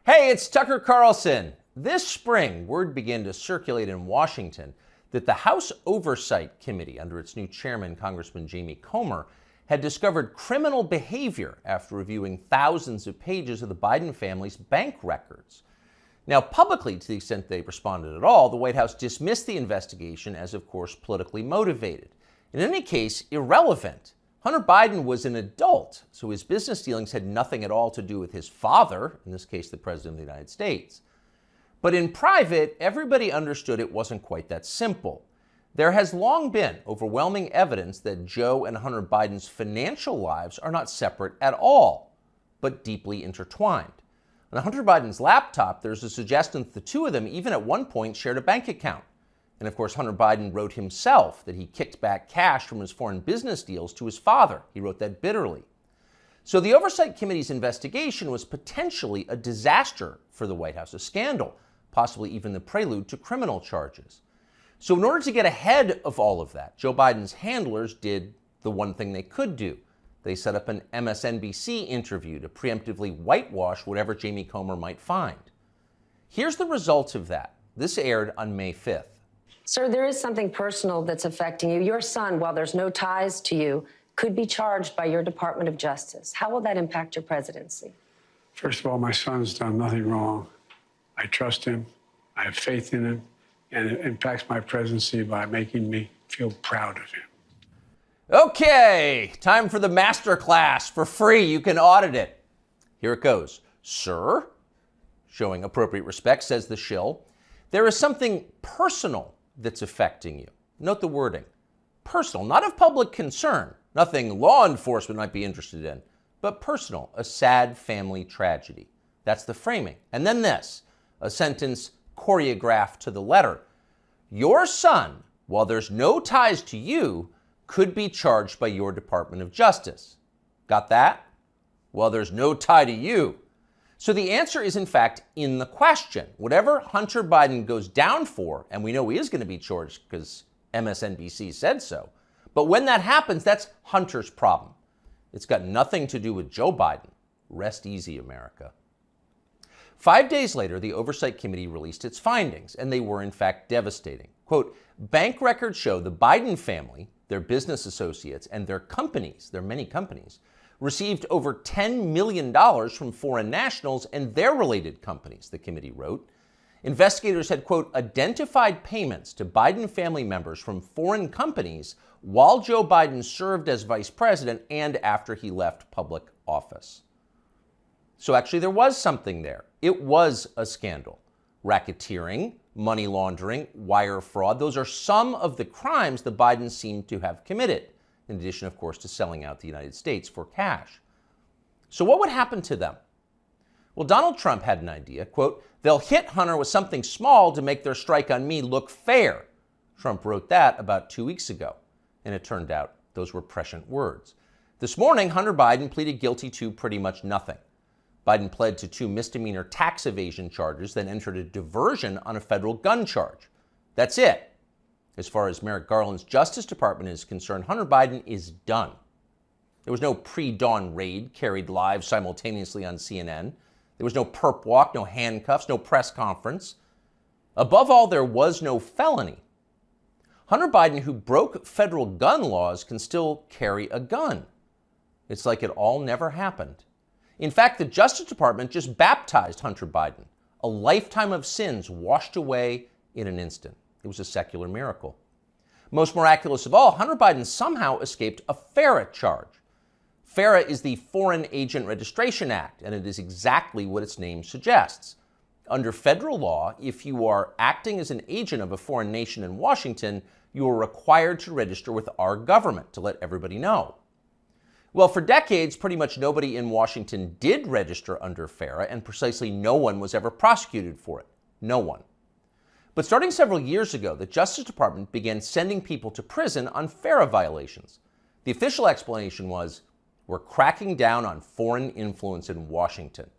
Hey, it's Tucker Carlson. This spring, word began to circulate in Washington that the House Oversight Committee, under its new chairman, Congressman Jamie Comer, had discovered criminal behavior after reviewing thousands of pages of the Biden family's bank records. Now, publicly, to the extent they responded at all, the White House dismissed the investigation as, of course, politically motivated. In any case, irrelevant. Hunter Biden was an adult, so his business dealings had nothing at all to do with his father, in this case, the President of the United States. But in private, everybody understood it wasn't quite that simple. There has long been overwhelming evidence that Joe and Hunter Biden's financial lives are not separate at all, but deeply intertwined. On Hunter Biden's laptop, there's a suggestion that the two of them even at one point shared a bank account. And of course, Hunter Biden wrote himself that he kicked back cash from his foreign business deals to his father. He wrote that bitterly. So the Oversight Committee's investigation was potentially a disaster for the White House, a scandal, possibly even the prelude to criminal charges. So in order to get ahead of all of that, Joe Biden's handlers did the one thing they could do. They set up an MSNBC interview to preemptively whitewash whatever Jamie Comer might find. Here's the result of that. This aired on May 5th. Sir, there is something personal that's affecting you. Your son, while there's no ties to you, could be charged by your Department of Justice. How will that impact your presidency? First of all, my son's done nothing wrong. I trust him. I have faith in him. And it impacts my presidency by making me feel proud of him. Okay, time for the master class for free. You can audit it. Here it goes. Sir, showing appropriate respect, says the shill, there is something personal that's affecting you. Note the wording. Personal, not of public concern, nothing law enforcement might be interested in, but personal, a sad family tragedy. That's the framing. And then this, a sentence choreographed to the letter. Your son, while there's no ties to you, could be charged by your Department of Justice. Got that? Well, there's no tie to you. So the answer is, in fact, in the question. Whatever Hunter Biden goes down for, and we know he is going to be charged because MSNBC said so, but when that happens, that's Hunter's problem. It's got nothing to do with Joe Biden. Rest easy, America. 5 days later, the Oversight Committee released its findings, and they were, in fact, devastating. Quote, bank records show the Biden family, their business associates, and their companies, their many companies, received over $10 million from foreign nationals and their related companies, the committee wrote. Investigators had, quote, identified payments to Biden family members from foreign companies while Joe Biden served as vice president and after he left public office. So actually there was something there. It was a scandal. Racketeering, money laundering, wire fraud, those are some of the crimes the Bidens seem to have committed, in addition, of course, to selling out the United States for cash. So what would happen to them? Well, Donald Trump had an idea, quote, they'll hit Hunter with something small to make their strike on me look fair. Trump wrote that about 2 weeks ago, and it turned out those were prescient words. This morning, Hunter Biden pleaded guilty to pretty much nothing. Biden pled to 2 misdemeanor tax evasion charges, then entered a diversion on a federal gun charge. That's it. As far as Merrick Garland's Justice Department is concerned, Hunter Biden is done. There was no pre-dawn raid carried live simultaneously on CNN. There was no perp walk, no handcuffs, no press conference. Above all, there was no felony. Hunter Biden, who broke federal gun laws, can still carry a gun. It's like it all never happened. In fact, the Justice Department just baptized Hunter Biden, a lifetime of sins washed away in an instant. It was a secular miracle. Most miraculous of all, Hunter Biden somehow escaped a FARA charge. FARA is the Foreign Agent Registration Act, and it is exactly what its name suggests. Under federal law, if you are acting as an agent of a foreign nation in Washington, you are required to register with our government to let everybody know. Well, for decades, pretty much nobody in Washington did register under FARA, and precisely no one was ever prosecuted for it. No one. But starting several years ago, the Justice Department began sending people to prison on FARA violations. The official explanation was, we're cracking down on foreign influence in Washington.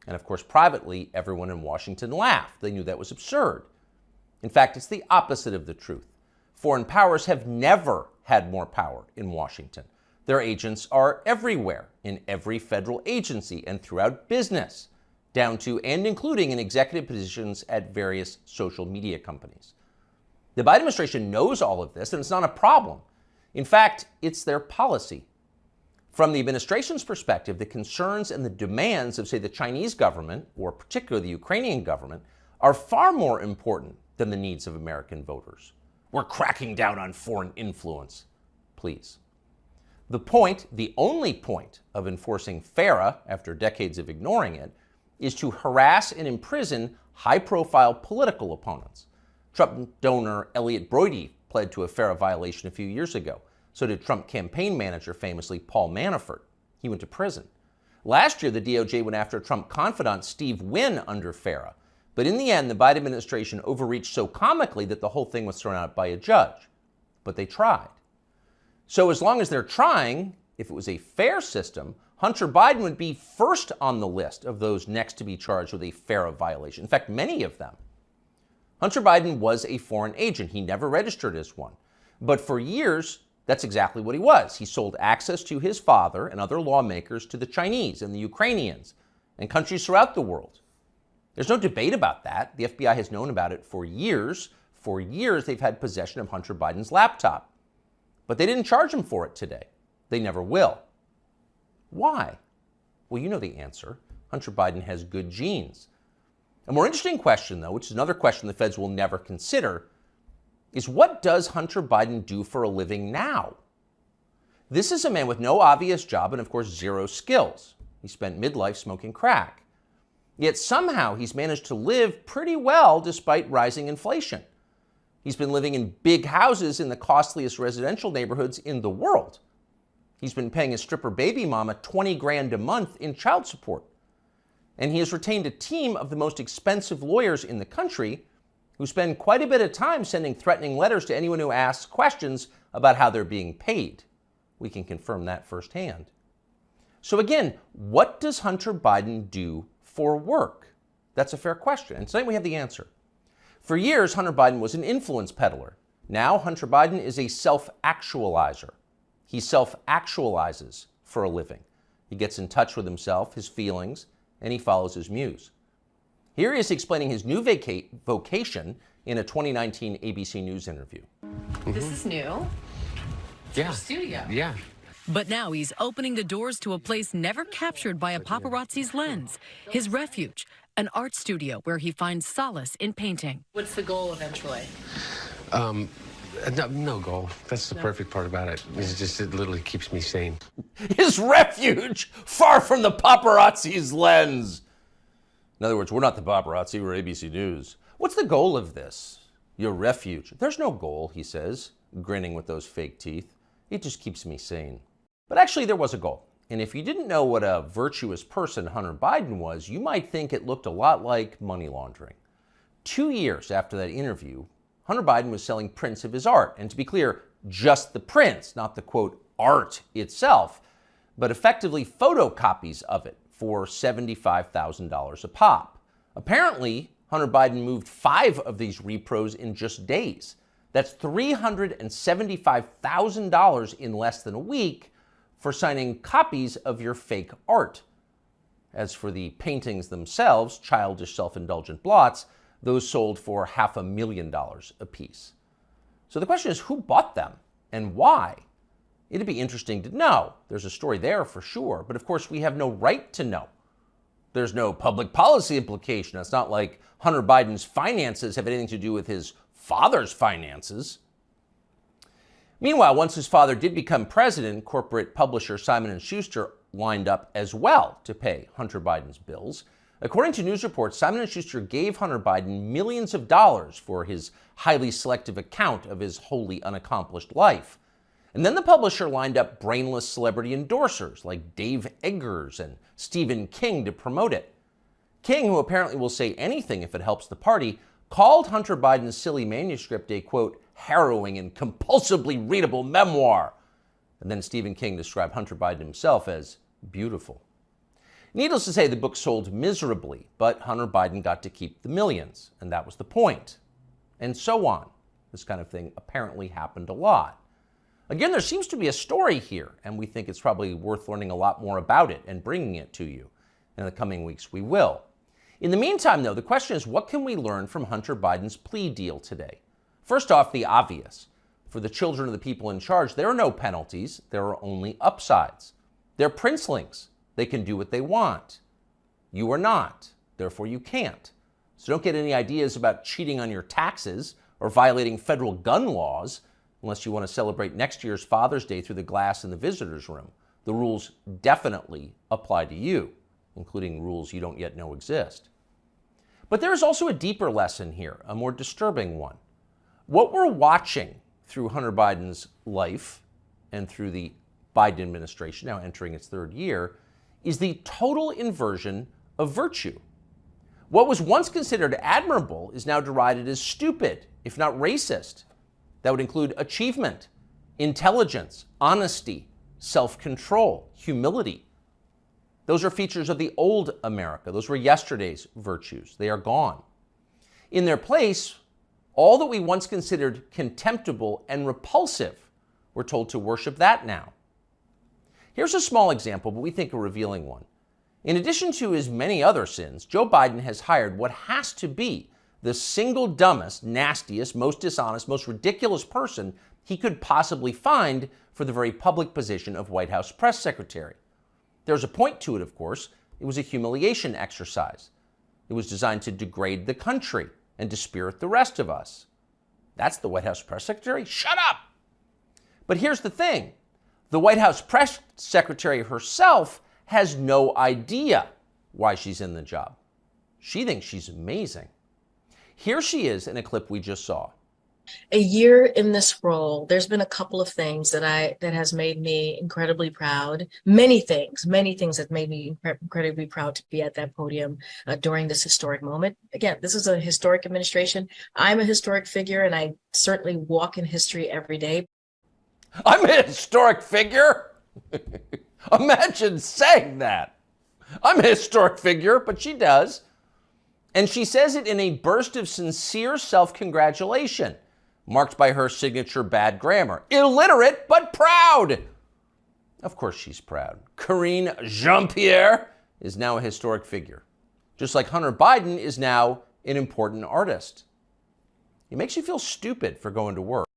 And of course, privately, everyone in Washington laughed. They knew that was absurd. In fact, it's the opposite of the truth. Foreign powers have never had more power in Washington. Their agents are everywhere, in every federal agency and throughout business. down to and including in executive positions at various social media companies. The Biden administration knows all of this, and it's not a problem. In fact, it's their policy. From the administration's perspective, the concerns and the demands of, say, the Chinese government, or particularly the Ukrainian government, are far more important than the needs of American voters. We're cracking down on foreign influence. Please. The point, the only point of enforcing FARA, after decades of ignoring it, is to harass and imprison high-profile political opponents. Trump donor Elliot Brody pled to a FARA violation a few years ago. So did Trump campaign manager, famously Paul Manafort. He went to prison. Last year, the DOJ went after Trump confidant Steve Wynn under FARA. But in the end, the Biden administration overreached so comically that the whole thing was thrown out by a judge. But they tried. So as long as they're trying, if it was a fair system, Hunter Biden would be first on the list of those next to be charged with a FARA violation. In fact, many of them. Hunter Biden was a foreign agent. He never registered as one. But for years, that's exactly what he was. He sold access to his father and other lawmakers to the Chinese and the Ukrainians and countries throughout the world. There's no debate about that. The FBI has known about it for years. For years, they've had possession of Hunter Biden's laptop. But they didn't charge him for it today. They never will. Why? Well, you know the answer. Hunter Biden has good genes. A more interesting question, though, which is another question the feds will never consider, is what does Hunter Biden do for a living now? This is a man with no obvious job and, of course, zero skills. He spent midlife smoking crack. Yet somehow he's managed to live pretty well despite rising inflation. He's been living in big houses in the costliest residential neighborhoods in the world. He's been paying his stripper baby mama $20 grand a month in child support. And he has retained a team of the most expensive lawyers in the country who spend quite a bit of time sending threatening letters to anyone who asks questions about how they're being paid. We can confirm that firsthand. So again, what does Hunter Biden do for work? That's a fair question, and tonight we have the answer. For years, Hunter Biden was an influence peddler. Now, Hunter Biden is a self-actualizer. He self-actualizes for a living. He gets in touch with himself, his feelings, and he follows his muse. Here he is explaining his new vocation in a 2019 ABC News interview. This is new. It's your studio. Yeah. But now he's opening the doors to a place never captured by a paparazzi's lens, his refuge, an art studio where he finds solace in painting. What's the goal eventually? No goal. That's the perfect part about it. It's just, it literally keeps me sane. His refuge, far from the paparazzi's lens. In other words, we're not the paparazzi, we're ABC News. What's the goal of this? Your refuge. There's no goal, he says, grinning with those fake teeth. It just keeps me sane. But actually, there was a goal. And if you didn't know what a virtuous person Hunter Biden was, you might think it looked a lot like money laundering. 2 years after that interview, Hunter Biden was selling prints of his art. And to be clear, just the prints, not the, quote, art itself, but effectively photocopies of it for $75,000 a pop. Apparently, Hunter Biden moved 5 of these repros in just days. That's $375,000 in less than a week for signing copies of your fake art. As for the paintings themselves, childish self-indulgent blots, those sold for $500,000 apiece. So the question is, who bought them and why? It'd be interesting to know. There's a story there for sure, but of course we have no right to know. There's no public policy implication. It's not like Hunter Biden's finances have anything to do with his father's finances. Meanwhile, once his father did become president, corporate publisher Simon & Schuster lined up as well to pay Hunter Biden's bills. According to news reports, Simon & Schuster gave Hunter Biden millions of dollars for his highly selective account of his wholly unaccomplished life. And then the publisher lined up brainless celebrity endorsers like Dave Eggers and Stephen King to promote it. King, who apparently will say anything if it helps the party, called Hunter Biden's silly manuscript a, quote, harrowing and compulsively readable memoir. And then Stephen King described Hunter Biden himself as beautiful. Needless to say, the book sold miserably, but Hunter Biden got to keep the millions, and that was the point. And so on. This kind of thing apparently happened a lot. Again, there seems to be a story here, and we think it's probably worth learning a lot more about it and bringing it to you. In the coming weeks, we will. In the meantime, though, the question is, what can we learn from Hunter Biden's plea deal today? First off, the obvious. For the children of the people in charge, there are no penalties. There are only upsides. They're princelings. They can do what they want. You are not. Therefore, you can't. So don't get any ideas about cheating on your taxes or violating federal gun laws unless you want to celebrate next year's Father's Day through the glass in the visitor's room. The rules definitely apply to you, including rules you don't yet know exist. But there is also a deeper lesson here, a more disturbing one. What we're watching through Hunter Biden's life and through the Biden administration, now entering its third year, is the total inversion of virtue. What was once considered admirable is now derided as stupid, if not racist. That would include achievement, intelligence, honesty, self-control, humility. Those are features of the old America. Those were yesterday's virtues. They are gone. In their place, all that we once considered contemptible and repulsive, we're told to worship that now. Here's a small example, but we think a revealing one. In addition to his many other sins, Joe Biden has hired what has to be the single dumbest, nastiest, most dishonest, most ridiculous person he could possibly find for the very public position of White House press secretary. There's a point to it, of course. It was a humiliation exercise. It was designed to degrade the country and dispirit the rest of us. That's the White House press secretary? Shut up! But here's the thing. The White House press secretary herself has no idea why she's in the job. She thinks she's amazing. Here she is in a clip we just saw. A year in this role, there's been a couple of things that has made me incredibly proud. Many things that made me incredibly proud to be at that podium during this historic moment. Again, this is a historic administration. I'm a historic figure, and I certainly walk in history every day. I'm a historic figure? Imagine saying that. I'm a historic figure, but she does. And she says it in a burst of sincere self-congratulation, marked by her signature bad grammar. Illiterate, but proud. Of course she's proud. Karine Jean-Pierre is now a historic figure, just like Hunter Biden is now an important artist. It makes you feel stupid for going to work.